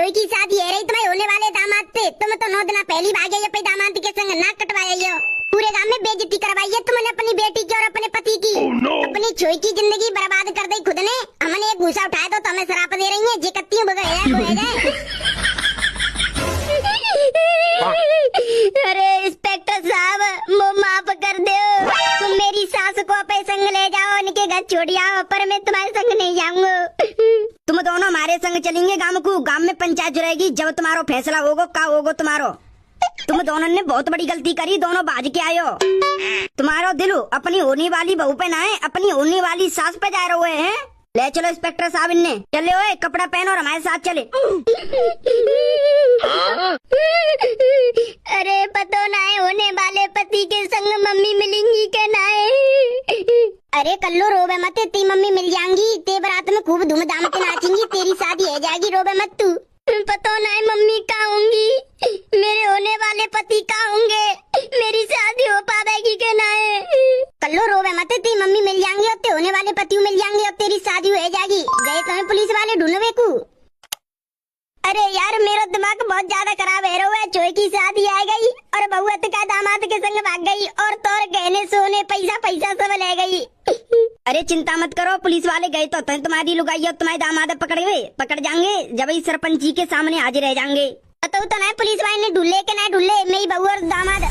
छोई की शादी है रही तुम्हारे होने वाले दामाद से। तुम तो 9 दिन पहली भागे अपने दामाद के संग नाक कटवाए हो। पूरे गांव में बेइज्जती करवाई है तुमने अपनी बेटी की और अपने पति की। अपनी छोई की जिंदगी बर्बाद कर दी खुद ने। हमने एक घूसा उठाया तो तुम्हें शराप दे रही है। जे कत्ती अरे इंस्पेक्टर साहब वो माफ कर दो। तुम मेरी सास को अपने संग ले जाओ, उनके घर छोड़ आओ, पर मैं तुम्हारे संग नहीं जाऊंगा। तुम दोनों हमारे संग चलेंगे गांव को। गांव में पंचायत जुड़ेगी जब तुम्हारो फैसला होगा का होगा तुम्हारो। तुम दोनों ने बहुत बड़ी गलती करी, दोनों बाज के आयो। तुम्हारो दिल अपनी होने वाली बहू पे ना है, अपनी होने वाली सास पे जा रहे हैं। ले चलो इंस्पेक्टर साहब, इन्ने चले ओए कपड़ा पहनो और हमारे साथ चले। अरे पतो ना है होने वाले पति के संग मम्मी मिलेंगी के ना है। अरे कल्लो रोवे मत, ती मम्मी मिल जाएंगी। ते बारात में खूब धूमधाम से नाचेंगी, तेरी शादी हो जाएगी। रोवे मत तू। पतो ना है मम्मी कहाँ होंगी, मेरे होने वाले पति कहाँ होंगे, मेरी शादी हो पाएगी के ना है। कल्लो रोवे मत, ती मम्मी मिल जाएंगी और ते होने वाले पति मिल जाएंगे और तेरी शादी हो जाएगी। गए तुम्हें पुलिस वाले ढूंढवे को। अरे यार मेरा दिमाग बहुत ज्यादा खराब है। रो चोई की शादी आ गई और बहुअत का दामाद के संग भाग गई और तोर गहने सोने पैसा सब ले गई। अरे चिंता मत करो, पुलिस वाले गए तो तुम्हारी लुगाई और तुम्हारे दामाद पकड़ जाएंगे जब ही सरपंच जी के सामने हाजिर रह जाएंगे। तो ना पुलिस वाले ने ढूंढे के ना ढूंढे मेरी बहू और दामाद।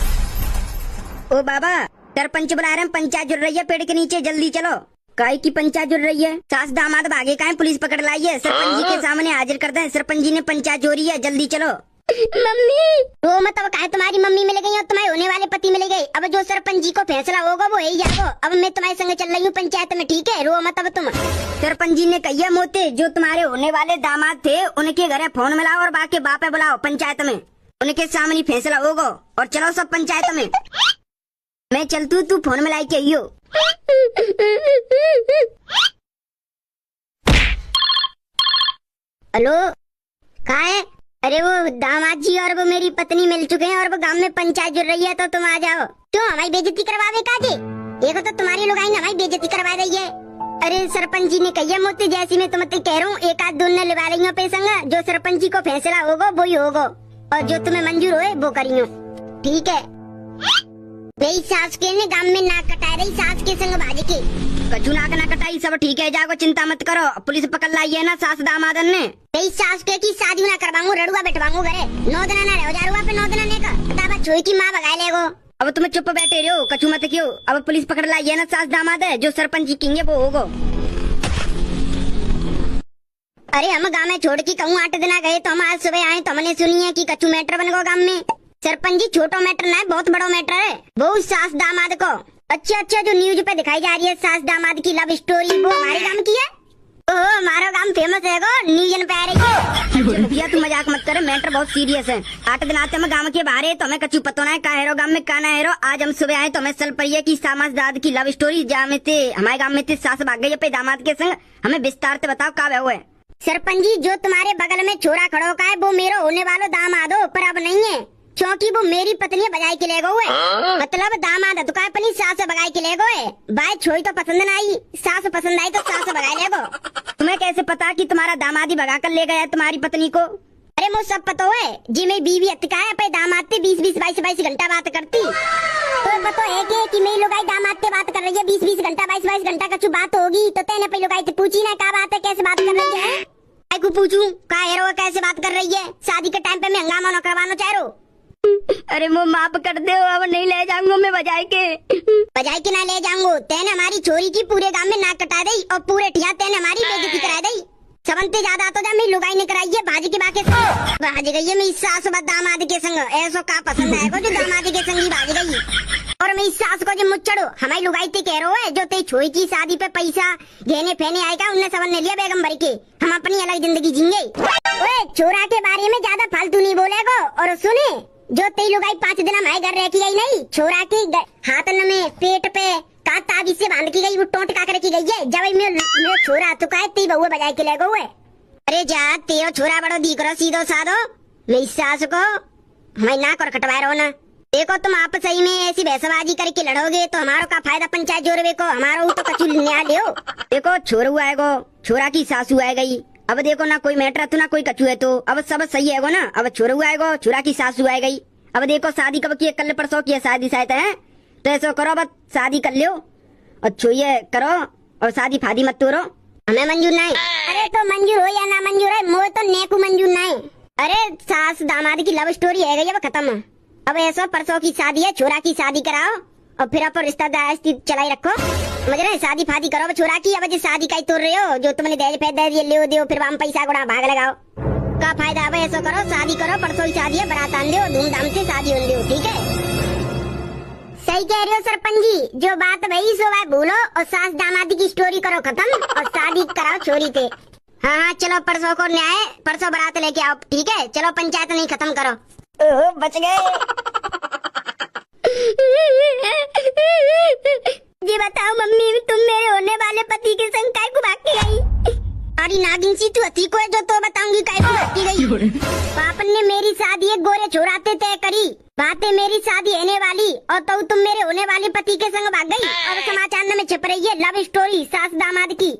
ओ बाबा सरपंच बुला रहे हैं, पंचायत जुड़ रही है पेड़ के नीचे, जल्दी चलो। काय की पंचायत जुड़ रही है? सास दामाद भागे का है, पुलिस पकड़ लाई है, सरपंच जी के सामने हाजिर करते हैं। सरपंच जी ने पंचायत जोड़ी है, जल्दी चलो। मम्मी वो मतलब कहा तुम्हारी मम्मी मिल गई और तुम्हारे होने वाले पति मिल गए। अब जो सरपंच जी को फैसला होगा वो ही जाएगा। अब मैं तुम्हारे संग चल रही हूँ पंचायत में, ठीक है? रो मत अब तुम। सरपंच जी ने कहिए मोते जो तुम्हारे होने वाले दामाद थे उनके घरे फोन मिलाओ और बाकी बापे बुलाओ पंचायत में, उनके सामने फैसला होगा। और चलो सब पंचायत में। मैं चलतू, तू फोन मिलाई के आइयो। हेलो कहाँ है? अरे वो दामाद जी और वो मेरी पत्नी मिल चुके हैं और वो गांव में पंचायत जुड़ रही है, तो तुम आ जाओ। क्यों हमारी बेइज्जती करवावे काजे? देखो तो तुम्हारी लोग आई हमारी बेइज्जती करवा रही है। अरे सरपंच जी ने कही मोती जैसी मैं तुम्हें कह रहा हूँ, एक आध दोनों लगा रही हूँ पे संग। जो सरपंच जी को फैसला होगा वो ही होगा और जो तुम्हें मंजूर होए वो करियो, ठीक है? मेरी सास के ने गांव में नाक कटा रही, सास के संग भाज के। कछु नाक ना कटाई, सब ठीक है, जाओ चिंता मत करो। पुलिस पकड़ लाई है ना सास दामादन ने। तेरी सास के की शादी ना करवाऊंगा, रड़ुआ बैठवाऊंगा घरे। 9 दिन ना रहो जा रुआ पे 9 दिन ने का दादा छोई की माँ भगा लेगो। अब तुम चुप बैठे रहो, कछु मत क्यों। अब पुलिस पकड़ लाई है ना सास दामाद है, जो सरपंच जी कहेंगे वो होगा। अरे हम गाँव में छोड़ के कहूँ 8 दिन गए तो हम आज सुबह आए तो हमने सुनी है कि कछु मैटर बन गो गाँव में। सरपंच जी छोटो मैटर ना है, बहुत बड़ा मैटर है। वो सास दामाद को अच्छा जो न्यूज पे दिखाई जा रही है सास दामाद की लव स्टोरी, वो हमारे गांव की है। ओह हमारा गांव फेमस है गो, न्यूजन पे आ रही है। मुखिया तू मजाक मत करे, मैटर बहुत सीरियस है। 8 दिन आते हम गांव के बाहर है तो हमें कछु पता ना है का हेरो गांव में का ना हेरो। आज हम सुबह आए तो हमें सल पड़ी है की सामाज दाद की लव स्टोरी जहाँ में थे हमारे गाँव में थे सास भाग गई अपने दामाद के संग। हमें विस्तार से बताओ का हुआ है। सरपंच जी जो तुम्हारे बगल में छोरा खड़ो का है वो मेरा होने वाला दामाद हो, पर अब नहीं है क्योंकि वो मेरी पत्नी बजाई के ले गए। मतलब दामाद तो का अपनी सास बगाई के ले गए। भाई छोई तो पसंद न आई, सास पसंद आई तो सास बगाई ले गो। तुम्हें कैसे पता कि तुम्हारा दामाद ही भगा कर ले गया है तुम्हारी पत्नी को? अरे मुझे सब पता है जी, मेरी बीवी अतिका है अपने दामाद से 20-22 घंटा बात करती। तो पता है कि मेरी लोगाई दामाद से बात कर रही है 20 घंटा 22 घंटा का बात होगी। तो तेने अपनी लोगाई से पूछी ना क्या बात है, कैसे बात कर रही है? को पूछूं का हेरो कैसे बात कर रही है? शादी के टाइम पे मैं हंगामा न करवाना चाह रहा हूँ। अरे वो माफ कर दे, अब नहीं ले जाऊंगा मैं बजाई के ना ले जाऊंगा। तेने हमारी छोरी की पूरे गांव में नाक कटा दी और पूरे ठिया तेने हमारी बेइज्जती करा दी। सबंते ज्यादा तो जा मेरी लुगाई ने कराई है भाजी के बाके से भाज गई है मेरी सास दामाद के संग। ऐसा का पसंद है जो दामाद के संग ही भाज गई। और मेरी सास को जो मुच्छड़ो हमारी लुगाई ते कह रहे हो जो ते छोई की शादी पे पैसा घेने फेने आएगा उनने सबन ने लिया बेगम भर के। हम अपनी अलग जिंदगी जींगे। ओए छोरा के बारे में ज्यादा फालतू नहीं बोलेगो। और सुने जो तेरी लुगाई 5 दिन हमारे घर रह के आई नहीं, छोरा की हाथ में पेट पे का ताबीज से बांध की गई, वो टोट का कर की गई है। जब मेरा छोरा तो का ती बउआ बजाए के ले गए। अरे जा तेरा छोरा बड़ो दीकरो सीधो साधो, मेरी सास को हमारी नाक और कटवा रहो ना। देखो तुम आप सही में ऐसी भैंसबाजी करके लड़ोगे तो हमारो का फायदा पंचायत जोड़वे को, हमारो तो कछु न्याय लियो। देखो छोरू आएगो, छोरा की सासू आ गई, अब देखो ना कोई मैटर तो ना कोई कछू है, तो अब सब सही है ना। अब छोरू आएगो, छोरा की सासू आ गई। अब देखो शादी कब की है, कल परसों की है शादी शायद है, तो ऐसा करो बस शादी कर लियो और छुए करो और शादी फादी मत तोड़ो। हमें मंजूर नहीं। अरे तो मंजूर हो या ना मंजूर है, मोह तो नेकू मंजूर नहीं। अरे सास दामाद की लव स्टोरी है गई, अब खत्म। अब ऐसा परसों की शादी है, छोरा की शादी कराओ और फिर आप रिश्तेदार चलाई रखो, समझ रहे? शादी फादी करो छोरा की। अब शादी का ही तोड़ रहे हो, जो तुमने दहेज फैद दिए ले दो, फिर वहां पैसा गुड़ा भाग लगाओ, का फायदा? अब ऐसा करो, शादी करो, परसों की शादी है, बारात आन दो, धूमधाम से शादी होने दो, ठीक है? सही कह रहे हो सरपंच जी, जो बात वही सो है भूलो और सास दामादी की स्टोरी करो खत्म और शादी कराओ छोरी थे। हाँ हाँ चलो परसों को न्याय, परसों बारात लेके आओ, ठीक है? चलो पंचायत नहीं खत्म करो। ओह बच गए। जी बताओ मम्मी, तुम मेरे होने वाले पति के संग काय को भाग के गई? अरे नागिन सी तू अति को है जो तो बताऊंगी काय को भाग के गई। पापन ने मेरी शादी एक गोरे छोराते तय करी, बातें मेरी शादी होने वाली और तो तुम मेरे होने वाले पति के संग भाग गई। और समाचार में छिप रही है लव स्टोरी सास दामाद की।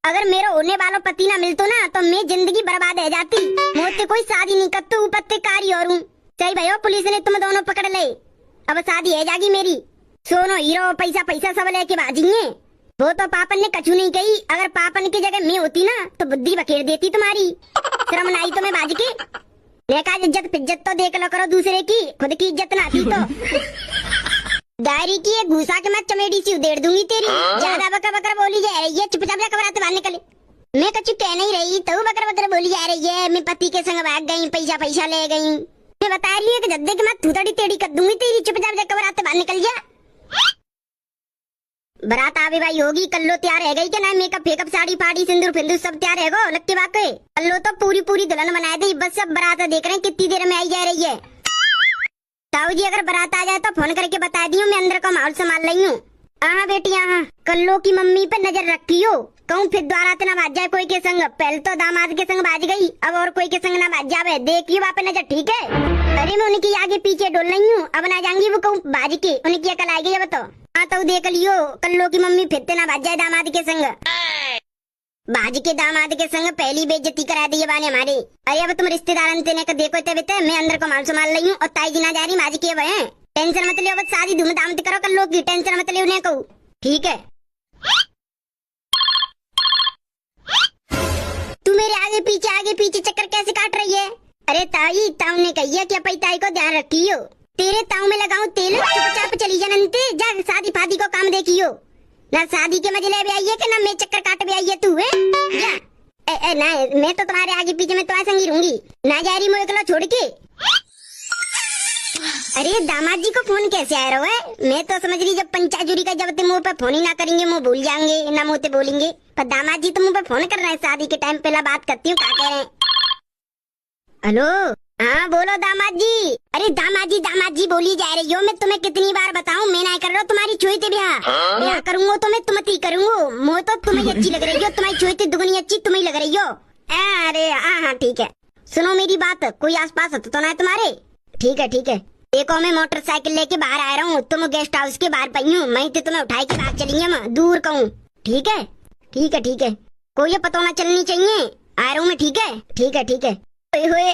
अगर मेरा होने वाला पति ना मिलतो ना तो मैं जिंदगी बर्बाद हो जाती। मुझसे कोई शादी नहीं करतो, पत्तेकारी और हूँ। सही भयो, पुलिस ने तुम दोनों पकड़ ले, अब शादी है जागी मेरी। सोनो हीरो पैसा पैसा सब लेके भाजिए। वो तो पापन ने कछु नहीं कही, अगर पापन की जगह मैं होती ना तो बुद्धि बखेर देती तुम्हारी। शर्म नहीं तो मैं बाज के देखा, इज्जत पिज्जत तो देख लो करो दूसरे की, खुद की इज्जत ना थी तो डायरी की एक घुसा के मैं चमेड़ी सी उधेड़ दूंगी तेरी। ज्यादा बकर बकर बोली जा रही है, चुपचाप जा कबराते बाहर निकले। मैं कछु कह नहीं रही, तो बकर बकर बोली जा रही है, मैं पति के संग भाग गई, पैसा पैसा ले गई। मैं बता रही हूँ कि जद्दे के मैं थूथड़ी टेढ़ी कर दूंगी तेरी, चुपचाप जा कबराते बाहर निकल जा। बारात आवे भाई होगी, कल्लो तैयार है गई क्या? ना मेकअप फेकअप साड़ी फाड़ी सिंदूर फिंदूर सब तैयार है गो, लक्की वाकई कल्लो तो पूरी पूरी दुल्हन बनाए दी। बस सब बारात देख रहे हैं कितनी देर में आई जा रही है। ताऊ जी अगर बारात आ जाए तो फोन करके बता दियो, मैं अंदर का माहौल संभाल रही हूँ। हाँ बेटी हाँ, कल्लो की मम्मी पे नजर रखियो, कहूँ फिर द्वारा ना बाज जाए कोई के संग। पहले तो दामाद के संग बाज गई, अब और कोई के संग ना बाज जावे, देखियो वहाँ पे नजर, ठीक है? अरे मैं उनकी आगे पीछे डोल रही हूँ, अब ना जाऊंगी वो कहूँ बाज के, उनकी अकल आएगी अब तो। हाँ तो देख लियो, कल्लो की मम्मी फिर ना बाज जाए दामाद के संग। बाज के दामाद के संग पहली बेइज्जती करा दी बाने हमारी। अरे अब तुम रिश्तेदार देखो ते मैं अंदर को माल संभाल रही हूँ और ताई जी ना जा रही बाज के वह। टेंशन मत लियो, बस शादी धूमधाम करो कल्लो की, टेंशन मत लियो, उन्हें कहूँ, ठीक है? तू मेरे आगे पीछे चक्कर कैसे काट रही है? अरे ताई, ताऊ ने कही है कि अपनी ताई को ध्यान रखियो। तेरे ताऊ में लगाऊं तेल, चुपचाप चली जा नंते, जा शादी फादी को काम देखियो। ना शादी के मजे ले भी आई है कि ना मैं चक्कर काट भी आई है तू है? जा ना, मैं तो तुम्हारे आगे पीछे में तुम्हारे संगी रहूंगी, ना जा रही मुझे छोड़ के। अरे दामाद जी को फोन कैसे आ रहा है? मैं तो समझ रही जब पंचायत का जब तुम मुंह पे फोन ही ना करेंगे, मुंह भूल जाएंगे, ना मुंह पे बोलेंगे, पर दामाद जी तो मुंह पे फोन कर रहे हैं शादी के टाइम। पहला बात करती हूँ, क्या कह रहे हैं? हेलो हाँ बोलो दामाद जी। अरे दामाद जी बोली जा रही हो, मैं तुम्हें कितनी बार बताऊं, मैं नहीं कर रहा हूँ तुम्हारी छुईते ब्याह करूंगा तो मैं तुम ही करूंगा। मुझे तो तुम्हें अच्छी लग रही हो, तुम्हारी छुईते दुगनी अच्छी तुम्हें लग रही हो। अरे हाँ ठीक है, सुनो मेरी बात, कोई आस पास तो ना है तुम्हारे? ठीक है देखो मैं मोटरसाइकिल लेके बाहर आ रहा हूँ, तुम गेस्ट हाउस के बाहर पई हूँ, मैं तो तुम्हें उठाई के बाहर चलेंगे, मैं दूर कहूँ, ठीक है कोई पता ना चलनी चाहिए, आ रहा हूँ मैं, ठीक है। ओए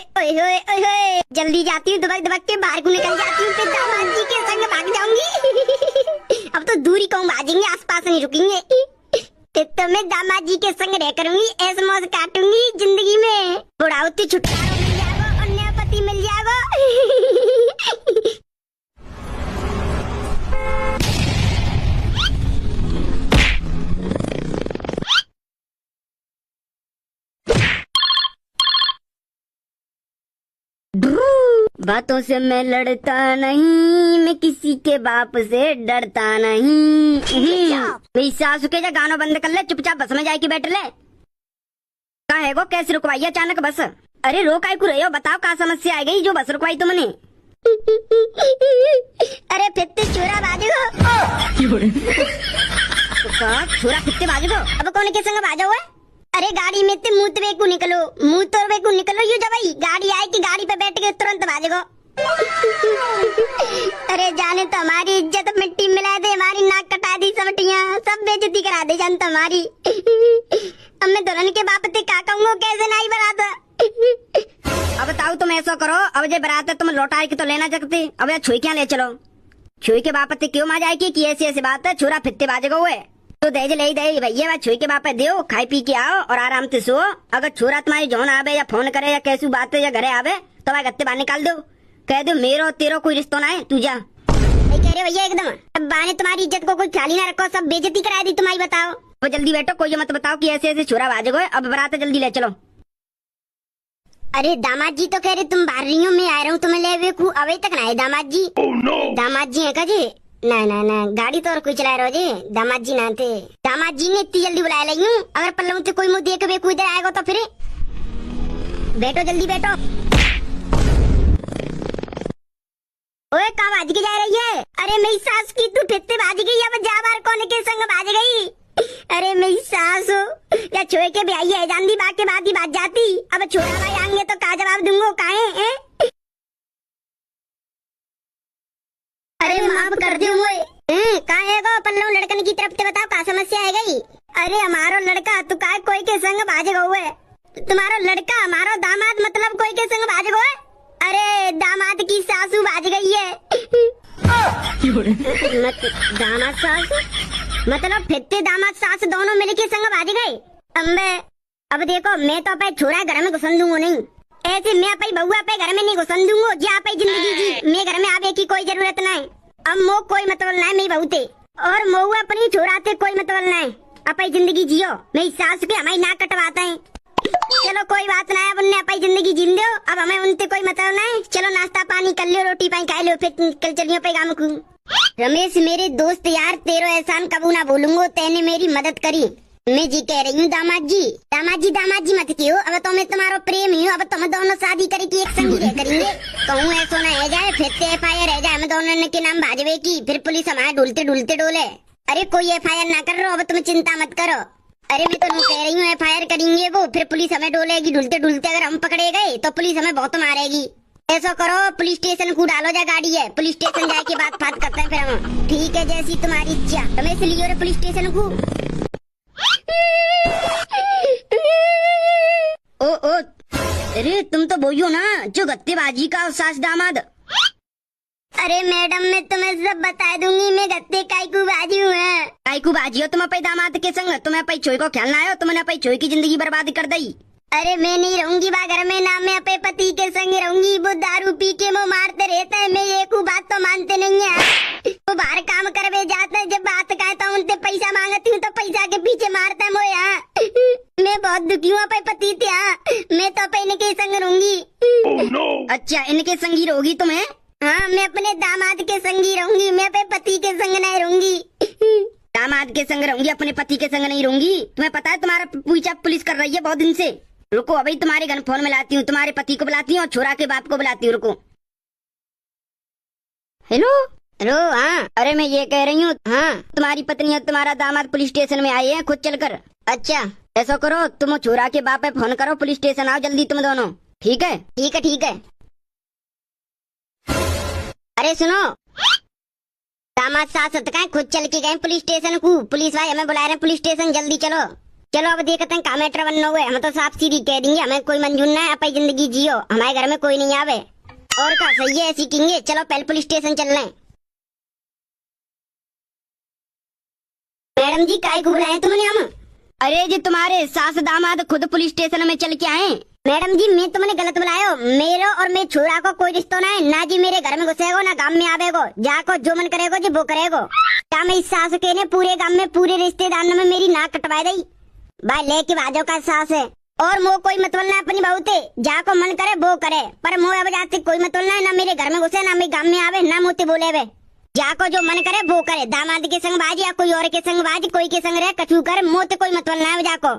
जल्दी जाती हूँ, दबक के बाहर को निकल जाती हूँ, फिर दामाद जी के संग भाग जाऊंगी। अब तो दूरी कहूँ भागेंगे, आस पास नहीं रुकेंगे। तो मैं दामाद जी के संग रह करूंगी, ऐसे मौज काटूंगी जिंदगी में, बुढ़ाउती छुटकारा मिल जाएगा और नया पति मिल जाएगा। बातों से मैं लड़ता नहीं, मैं किसी के बाप से डरता नहीं। मेरी सासू के जा गाना बंद कर ले, चुपचाप बस में जाके बैठ ले। का है वो, कैसे रुकवाई अचानक बस? अरे रो काय को रहे हो, बताओ क्या समस्या आ गई जो बस रुकवाई तुमने? अरे फिर छोरा बाजू छोरा फिर बाजू, अब कौन के संग बाजा हुआ? अरे गाड़ी में ते मुँह को निकलो, यू जा भाई, गाड़ी आए कि गाड़ी पे बैठ के तुरंत भागो। अरे जाने तो हमारी इज्जत मिट्टी मिला दे, हमारी नाक कटा दी, सबटियाँ सब बेइज्जती करा दे जान तुम्हारी। अब मैं दुल्हन के बाप ते का कहूँगा, कैसे नहीं बराता। अब बताओ तुम ऐसा करो, अब जे बरात है तुम लौटा के तो लेना सकते, अब छुई क्या ले चलो। छुई के बाप ते क्यों मा जाएगी कि ऐसी बात है, छोरा फिरते बाजेगा हुए तो दहेज ले दे भैया, छुई के बाप दो, खाई पी के आओ और आराम से सो। अगर छोरा तुम्हारी जौन आवे या फोन करे या कैसी बात है या घरे आवे तो वह गत्ते बाहर निकाल दो, कह दो मेरो तेरो कोई रिश्तो ना है, तू जा। कह रहे भैया एकदम, अब बा ने तुम्हारी इज्जत को कोई ख्याल ही ना रखो, सब बेइज्जती करा दी तुम्हारी। बताओ अब जल्दी बैठो, कोई मत बताओ कि ऐसे छोरा बाजेगो, अब बरात जल्दी ले चलो। अरे दामाद जी तो कह रहे तुम बाहर रही हो, मैं आ रहा हूँ तुम्हें ले वे अभी तक ना है दामाद जी। दामाद जी है का जी? ना ना ना, गाड़ी तो और कोई चला रहा हो जी, दामाद जी ना थे। दामाद जी ने इतनी जल्दी बुलाया लगी हूँ, अगर पल्लू से कोई मुँह देख वे इधर आएगा तो फिर बैठो, जल्दी बैठो। ओए कहाँ बाज के जा रही है? अरे मेरी सास की तू फिरते बाज गई, अब जा बार कौन के संग बाज गई? अरे मेरी सास हो या छोए के ब्याही है जानदी बात के बाद ही बात जाती, अब छोरा भाई आएंगे तो का जवाब दूंगो काहे? अरे माफ कर दो मुझे, कहाँ है गो पल्लू लड़कन की तरफ से बताओ का समस्या है गई? अरे हमारो लड़का तू का कोई के संग बाज गए, तुम्हारो लड़का हमारो दामाद मतलब कोई के संग बाज गए? अरे दामाद की सासू बाज गई है। दामाद सासू मतलब फिरते दामाद सास दोनों मिलके संग बाज गए। अम्बे अब देखो, मैं तो अपने छोरा घर में घुसन दूंगा नहीं, ऐसे मैं अपनी बउआ पे घर में नहीं घुसन दूंगा, जी आप जिंदगी जी मैं घर में आवे की कोई जरूरत नहीं। अब मो कोई मतलब नहीं मेरी बहू थे और मऊ अपनी छोरा थे, कोई मतलब नहीं, अपनी जिंदगी जियो। मेरी सास भी हमारी नाक कटवाते हैं, चलो कोई बात नहीं, अब उनने अपनी जिंदगी जीन दो, अब हमें उनसे कोई मतलब नहीं। चलो नाश्ता पानी कर लियो, रोटी पानी खा लियो, फिर कल चलियो पे काम को। रमेश मेरे दोस्त यार, तेरो एहसान कबू ना भूलूंगो, तेने मेरी मदद करी। मैं जी कह रही हूँ दामाद जी, दामाद जी मत क्यों, अब तो मैं तुम्हारा प्रेम ही हूँ, अब तुम दोनों शादी करके एक संग रह करेंगे। कहूँ ऐसा न रह जाए, फिर से FIR रह जाए हम दोनों के नाम भाजवे की, फिर पुलिस हमारे ढूलते ढूलते डोले। अरे कोई FIR ना कर रहा, अब तुम चिंता मत करो। अरे मैं तो कह रही हूँ FIR करेंगे वो, फिर पुलिस हमें डोलेगी ढूलते ढूलते, अगर हम पकड़े गए तो पुलिस हमें बहुत मारेगी। ऐसा करो पुलिस स्टेशन को डालो, जा गाड़ी है, पुलिस स्टेशन जाके बात बात करते हैं फिर हम। ठीक है जैसी तुम्हारी इच्छा, रमेश लियो रे पुलिस स्टेशन को। ओ अरे तुम तो बोलियो ना जो गत्तेबाजी का सास दामाद। अरे मैडम मैं तुम्हें सब बता दूंगी, मैं गत्ते काईकू बाजी हूँ। काईकू बाजी हो तुम अपने दामाद के संग, तुम्हें अपनी चोई को ख्याल ना आयो, तुमने अपनी चोई की जिंदगी बर्बाद कर दी। अरे मैं नहीं रहूंगी बा घर में, ना मैं अपने पति के संग रहूंगी, वो दारू पी के वो मारते रहता है, मैं एक बात तो मानते नहीं है। वो बाहर काम करवे जाता है, जब बात कहता हूँ उनसे पैसा मांगती हूँ तो पैसा के पीछे मारता है मोया। मैं बहुत दुखी हूँ अपने पति से, मैं तो अपने इनके संग रहूंगी। अच्छा इनके संगी रहोगी तुम्हें? हाँ मैं अपने दामाद के संगी रहूंगी, मैं अपने पति के संग नहीं रहूंगी। दामाद के संग रहूंगी, अपने पति के संग नहीं रहूंगी? तुम्हें पता है तुम्हारा पीछा पुलिस कर रही है बहुत दिन से। रुको अभी तुम्हारे घर फोन मिलाती हूँ, तुम्हारे पति को बुलाती हूँ और छोरा के बाप को बुलाती हूँ। रुको। Hello hello. हाँ अरे मैं ये कह रही हूँ, हाँ तुम्हारी पत्नी और तुम्हारा दामाद पुलिस स्टेशन में आए हैं खुद चलकर। अच्छा ऐसा करो तुम छोरा के बाप पे फोन करो, पुलिस स्टेशन आओ जल्दी तुम दोनों। ठीक है ठीक है ठीक है। अरे सुनो, दामाद सास सतका खुद चल के गए पुलिस स्टेशन को, पुलिस भाई हमें बुला रहे हैं पुलिस स्टेशन, जल्दी चलो। चलो अब देखते हैं का मैटर बनना हुए, हम तो साफ सीधी कह देंगे हमें कोई मंजूर ना है, अपनी जिंदगी जियो, हमारे घर में कोई नहीं आवे और का सही है ऐसी कहेंगे। चलो पहले पुलिस स्टेशन चल रहे हैं। मैडम जी काय को बुलाए तुमने हम? अरे जी तुम्हारे सास दामाद खुद पुलिस स्टेशन में चल के आए। मैडम जी मैं तुमने गलत बुलायो, मेरे और मेरे छोरा को कोई रिश्ता ना है, ना जी मेरे घर में घुसेगो ना गांव में आवेगो, जाको जो मन करेगो जी वो करेगो। क्या मैं इस सास के ने पूरे गांव में पूरे रिश्तेदार में मेरी नाक कटवा दी भाई, लेके बाजो का सास है और मो कोई मतलब ना अपनी बहू थे, जाको मन करे वो करे, पर मो अब जाते कोई मतलब ना है, ना मेरे घर में घुसे ना मेरे गांव में आवे ना मोते बोले वे, जाको जो मन करे वो करे, दामाद के संग बाजी या कोई और के संग बाजी, कोई के संग रहे कछु करे, मोते कोई मतलब ना है जाको।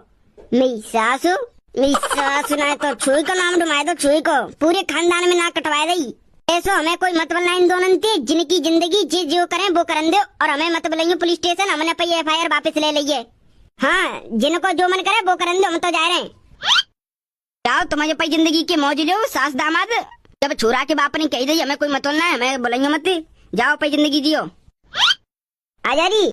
मेरी सासू ना तो छुई को नाम डुमाए दो, छुई को पूरे खानदान में नाक कटवाए दी। ऐसा हमें कोई मतलब ना इन दोनों थी, जिनकी जिंदगी जो करें वो करन दो, और हमें मत बुलाइए पुलिस स्टेशन, हमने पे FIR वापस ले लीजिए। हाँ जिनको जो मन करे वो करन दो, हम तो जा रहे हैं। जाओ तुम्हारे पाई जिंदगी के मौज लो सास दामाद, जब छोरा के बाप ने कही दी हमें कोई मतलब ना है, हमें बुलाइए मत, जाओ पाई जिंदगी जियो। आजा री।